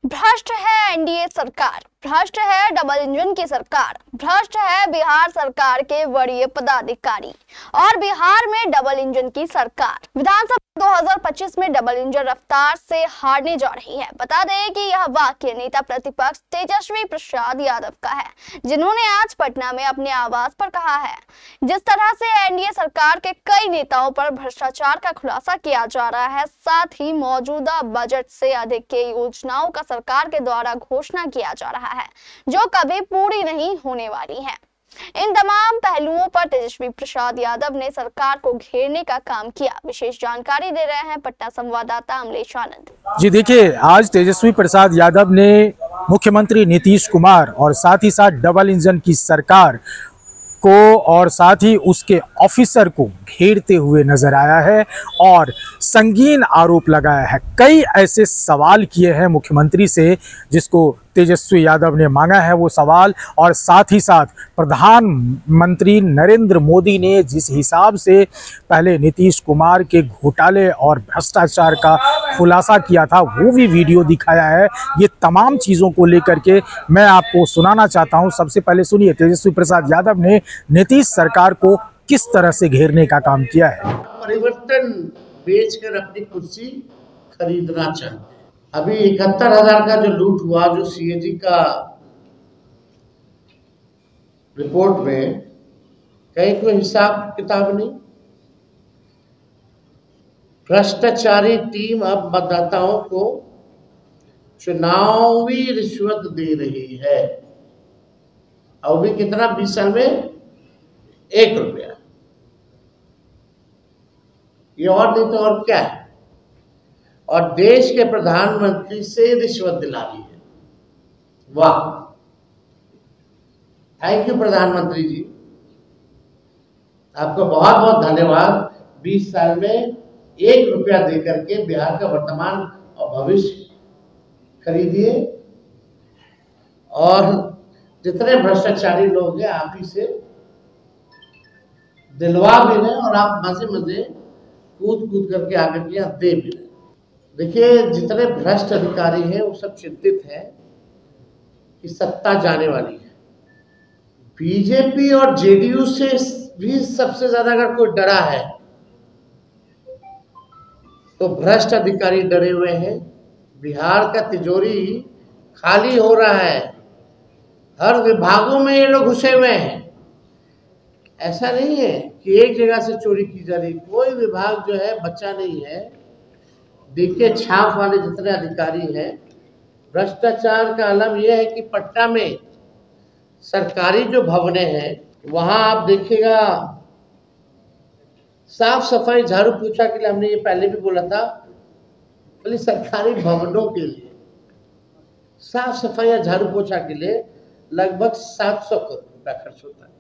भ्रष्ट है एनडीए सरकार, भ्रष्ट है डबल इंजन की सरकार, भ्रष्ट है बिहार सरकार के वरीय पदाधिकारी और बिहार में डबल इंजन की सरकार। विधानसभा 2025 में डबल इंजन रफ्तार से हारने जा रही है। बता दें कि यह वाक्य नेता प्रतिपक्ष तेजस्वी प्रसाद यादव का है, जिन्होंने आज पटना में अपने आवास पर कहा है। जिस तरह से एनडीए सरकार के कई नेताओं पर भ्रष्टाचार का खुलासा किया जा रहा है, साथ ही मौजूदा बजट से अधिक के योजनाओं का सरकार के द्वारा घोषणा किया जा रहा है, जो कभी पूरी नहीं होने वाली है। इन तमाम पहलुओं पर तेजस्वी प्रसाद यादव ने सरकार को घेरने का काम किया। विशेष जानकारी दे रहे हैं पटना संवाददाता अमलेश आनंद। जी देखिए, आज तेजस्वी प्रसाद यादव ने मुख्यमंत्री नीतीश कुमार और साथ ही साथ डबल इंजन की सरकार को और साथ ही उसके ऑफिसर को घेरते हुए नजर आया है और संगीन आरोप लगाया है। कई ऐसे सवाल किए हैं मुख्यमंत्री से जिसको तेजस्वी यादव ने मांगा है वो सवाल, और साथ ही साथ प्रधानमंत्री नरेंद्र मोदी ने जिस हिसाब से पहले नीतीश कुमार के घोटाले और भ्रष्टाचार का खुलासा किया था वो भी वीडियो दिखाया है। ये तमाम चीज़ों को लेकर के मैं आपको सुनाना चाहता हूं। सबसे पहले सुनिए तेजस्वी प्रसाद यादव ने नीतीश सरकार को किस तरह से घेरने का काम किया है। परिवर्तन बेचकर अपनी कुर्सी खरीदना चाहते हैं। अभी 71,000 का जो लूट हुआ, जो सीएजी का रिपोर्ट में कहीं कोई हिसाब किताब नहीं। भ्रष्टाचारी टीम अब मतदाताओं को चुनावी रिश्वत दे रही है। और भी कितना 20 साल में 1 रुपया। ये और नहीं तो और क्या है। और देश के प्रधानमंत्री से रिश्वत दिला रही है। वाह, थैंक यू प्रधानमंत्री जी, आपको बहुत बहुत धन्यवाद। 20 साल में 1 रुपया देकर के बिहार का वर्तमान और भविष्य खरीदिए। और जितने भ्रष्टाचारी लोग हैं आप ही से दिलवा भी रहे और आप मजे मजे कूद कूद करके आगे के यहाँ दे भी रहे। देखिए, जितने भ्रष्ट अधिकारी हैं वो सब चिंतित हैं कि सत्ता जाने वाली है। बीजेपी और जेडीयू से भी सबसे ज्यादा अगर कोई डरा है तो भ्रष्ट अधिकारी डरे हुए हैं। बिहार का तिजोरी खाली हो रहा है, हर विभागों में ये लोग घुसे हुए हैं। ऐसा नहीं है कि एक जगह से चोरी की जा रही, कोई विभाग जो है बचा नहीं है। देखिए, छाप वाले जितने अधिकारी हैं, भ्रष्टाचार का आलम यह है कि पटना में सरकारी जो भवनें हैं वहां आप देखिएगा साफ सफाई झाड़ू पोछा के लिए, हमने ये पहले भी बोला था, बोले सरकारी भवनों के लिए साफ सफाई या झाड़ू पोछा के लिए लगभग 700 करोड़ रुपया खर्च होता है।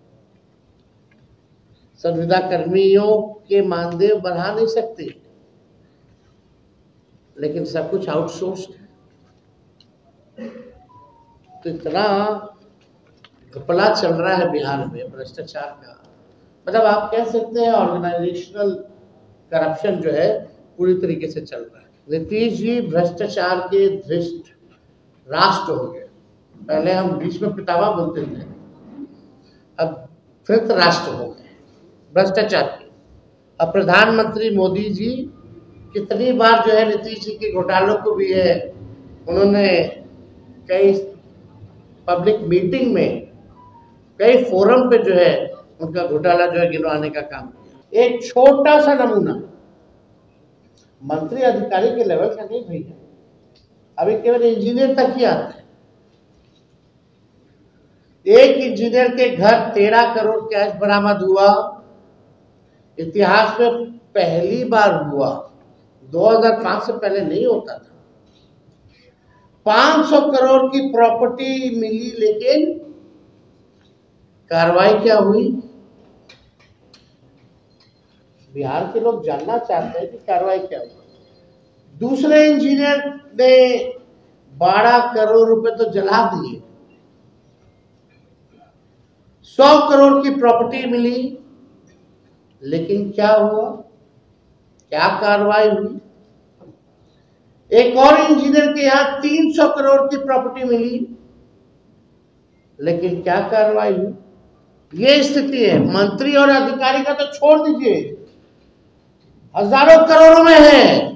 संविदा कर्मियों के मानदेय बढ़ा नहीं सकते, लेकिन सब कुछ आउटसोर्स्ड है। तो इतना घपला चल रहा है बिहार में भ्रष्टाचार का, मतलब आप कह सकते हैं ऑर्गेनाइजेशनल करप्शन जो है पूरी तरीके से चल रहा है। नीतीश जी भ्रष्टाचार के धृष्ट राष्ट्र हो गए। पहले हम बीच में पितामह बोलते थे, अब धृत राष्ट्र हो गए भ्रष्टाचार के। अब प्रधानमंत्री मोदी जी कितनी बार जो है नीतीश जी के घोटालों को भी है, उन्होंने कई पब्लिक मीटिंग में, कई फोरम पे जो है उनका घोटाला जो है गिनवाने का काम किया। एक छोटा सा नमूना, मंत्री अधिकारी के लेवल का नहीं भैया, अभी केवल इंजीनियर तक ही आता है। एक इंजीनियर के घर 13 करोड़ कैश बरामद हुआ, इतिहास में पहली बार हुआ। 2005 से पहले नहीं होता था। 500 करोड़ की प्रॉपर्टी मिली, लेकिन कार्रवाई क्या हुई? बिहार के लोग जानना चाहते हैं कि कार्रवाई क्या हुई। दूसरे इंजीनियर ने 12 करोड़ रुपए तो जला दिए। 100 करोड़ की प्रॉपर्टी मिली, लेकिन क्या हुआ? क्या कार्रवाई हुई? एक और इंजीनियर के यहाँ 300 करोड़ की प्रॉपर्टी मिली, लेकिन क्या कार्रवाई हुई? ये स्थिति है। मंत्री और अधिकारी का तो छोड़ दीजिए, हजारों करोड़ों में है।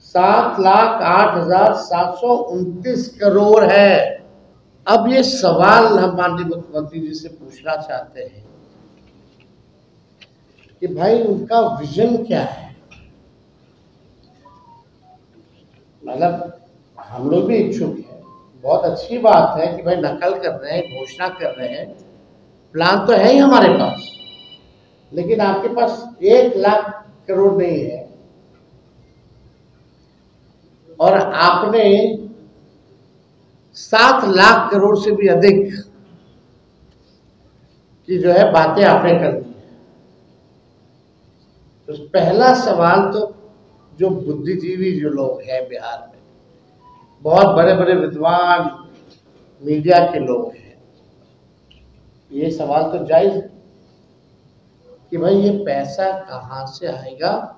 7,08,729 करोड़ है। अब ये सवाल हम माननीय मुख्यमंत्री जी से पूछना चाहते हैं कि भाई उनका विजन क्या है। मतलब हम लोग भी इच्छुक हैं, बहुत अच्छी बात है कि भाई नकल कर रहे हैं, घोषणा कर रहे हैं, प्लान तो है ही हमारे पास, लेकिन आपके पास 1 लाख करोड़ नहीं है और आपने 7 लाख करोड़ से भी अधिक की जो है बातें आपने कर दी है। तो पहला सवाल तो जो बुद्धिजीवी जो लोग हैं बिहार में, बहुत बड़े बड़े विद्वान मीडिया के लोग हैं, ये सवाल तो जायज है कि भाई ये पैसा कहाँ से आएगा,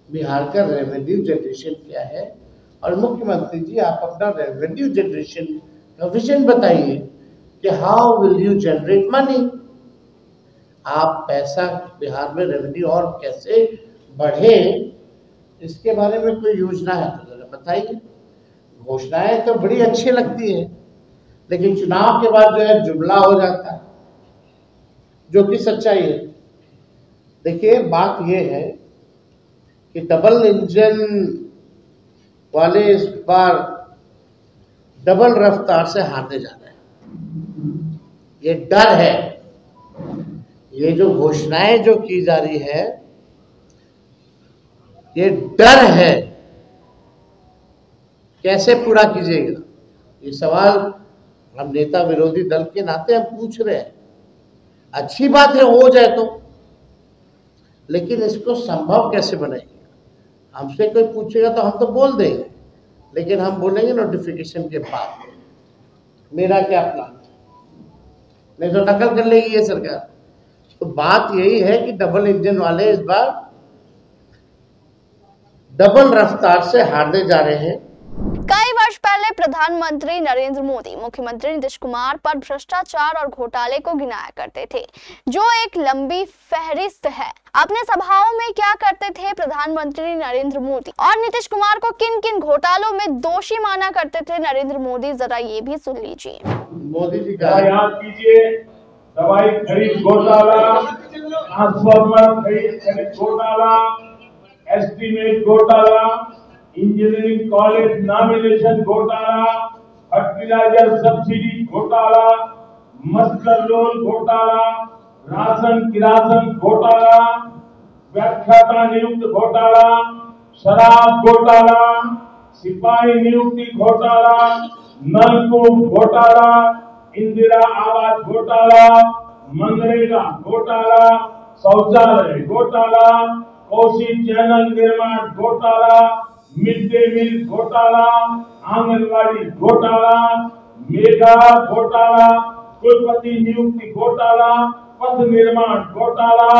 बिहार का रेवेन्यू जनरेशन क्या है। और मुख्यमंत्री जी आप अपना रेवेन्यू जनरेशन का विजन बताइए कि how will you generate money. आप पैसा बिहार में रेवेन्यू और कैसे बढ़े, इसके बारे में कोई योजना है तो जरा बताइए। घोषणाएं तो बड़ी अच्छी लगती है, लेकिन चुनाव के बाद जो है जुमला हो जाता है, जो कि सच्चाई है। देखिए बात यह है कि डबल इंजन वाले इस बार डबल रफ्तार से हारने जा रहे हैं। ये डर है, ये जो घोषणाएं जो की जा रही है, ये डर है, कैसे पूरा कीजिएगा। ये सवाल हम नेता विरोधी दल के नाते हम पूछ रहे हैं। अच्छी बात है हो जाए तो, लेकिन इसको संभव कैसे बनाएंगे। हमसे कोई पूछेगा तो हम तो बोल देंगे, लेकिन हम बोलेंगे नोटिफिकेशन के बाद मेरा क्या प्लान, नहीं तो नकल कर लेगी ये सरकार। तो बात यही है कि डबल इंजन वाले इस बार डबल रफ्तार से हारने जा रहे हैं। कई वर्ष पहले प्रधानमंत्री नरेंद्र मोदी मुख्यमंत्री नीतीश कुमार पर भ्रष्टाचार और घोटाले को गिनाया करते थे, जो एक लंबी फहरिस्त है। अपने सभाओं में क्या करते थे प्रधानमंत्री नरेंद्र मोदी और नीतीश कुमार को किन किन घोटालों में दोषी माना करते थे नरेंद्र मोदी, जरा ये भी सुन लीजिए। मोदी जी का याद कीजिए, दवाई खरीद घोटाला, ट्रांसफार्मर खरीद घोटाला, एस्टीमेट घोटाला, इंजीनियरिंग कॉलेज नॉमिनेशन घोटाला, फर्टिलाइजर सब्सिडी घोटाला, मस्टर लोन घोटाला, राशन किरासन घोटाला, व्याख्याता नियुक्त घोटाला, शराब घोटाला, सिपाही नियुक्ति घोटाला, नलकूप घोटाला, इंदिरा आवास घोटाला, मनरेगा घोटाला, शौचालय घोटाला, कोसी चैनल निर्माण घोटाला, मिड डे मील घोटाला, आंगनबाड़ी घोटाला, मेगा घोटाला, कुलपति नियुक्ति घोटाला, पथ निर्माण घोटाला,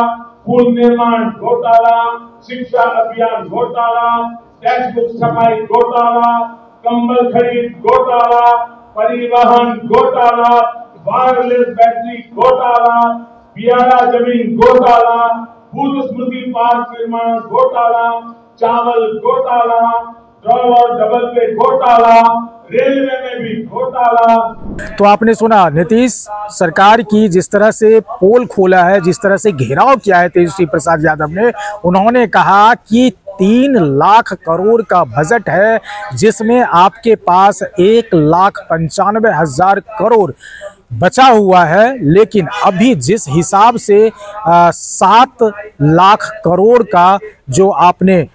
पुल निर्माण घोटाला, शिक्षा अभियान घोटाला, टैक्स बुक छपाई घोटाला, कंबल खरीद घोटाला, परिवहन घोटाला, वायरलेस बैटरी घोटाला, पियारा जमीन घोटाला, भूत स्मृति पार्क निर्माण घोटाला, चावल घोटाला, ट्रॉल और डबल पे घोटाला, रेलवे में भी घोटाला। तो आपने सुना नीतीश सरकार की जिस तरह से पोल खोला है, जिस तरह से घेराव किया है तेजस्वी प्रसाद यादव ने। उन्होंने कहा कि 3 लाख करोड़ का बजट है, जिसमें आपके पास 1,95,000 करोड़ बचा हुआ है, लेकिन अभी जिस हिसाब से 7 लाख करोड़ का जो आपने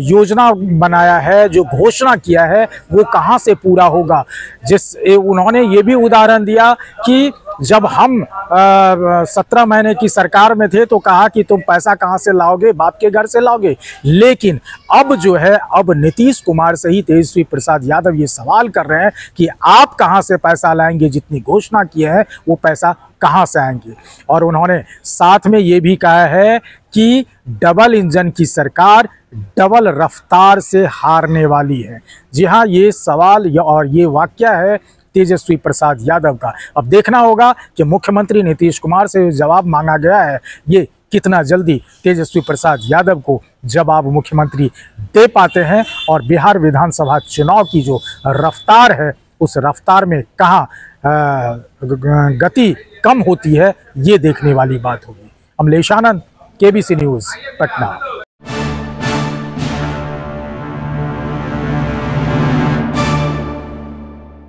योजना बनाया है, जो घोषणा किया है, वो कहां से पूरा होगा। उन्होंने ये भी उदाहरण दिया कि जब हम 17 महीने की सरकार में थे तो कहा कि तुम पैसा कहां से लाओगे, बाप के घर से लाओगे। लेकिन अब जो है, अब नीतीश कुमार से ही तेजस्वी प्रसाद यादव ये सवाल कर रहे हैं कि आप कहां से पैसा लाएंगे, जितनी घोषणा किए हैं वो पैसा कहां से आएंगे। और उन्होंने साथ में ये भी कहा है कि डबल इंजन की सरकार डबल रफ्तार से हारने वाली है। जी हाँ, ये सवाल और ये वाकया है तेजस्वी प्रसाद यादव का। अब देखना होगा कि मुख्यमंत्री नीतीश कुमार से जवाब मांगा गया है, ये कितना जल्दी तेजस्वी प्रसाद यादव को जवाब मुख्यमंत्री दे पाते हैं और बिहार विधानसभा चुनाव की जो रफ्तार है उस रफ्तार में कहाँ गति कम होती है, ये देखने वाली बात होगी। अमलेश आनंद, केबीसी न्यूज़, पटना।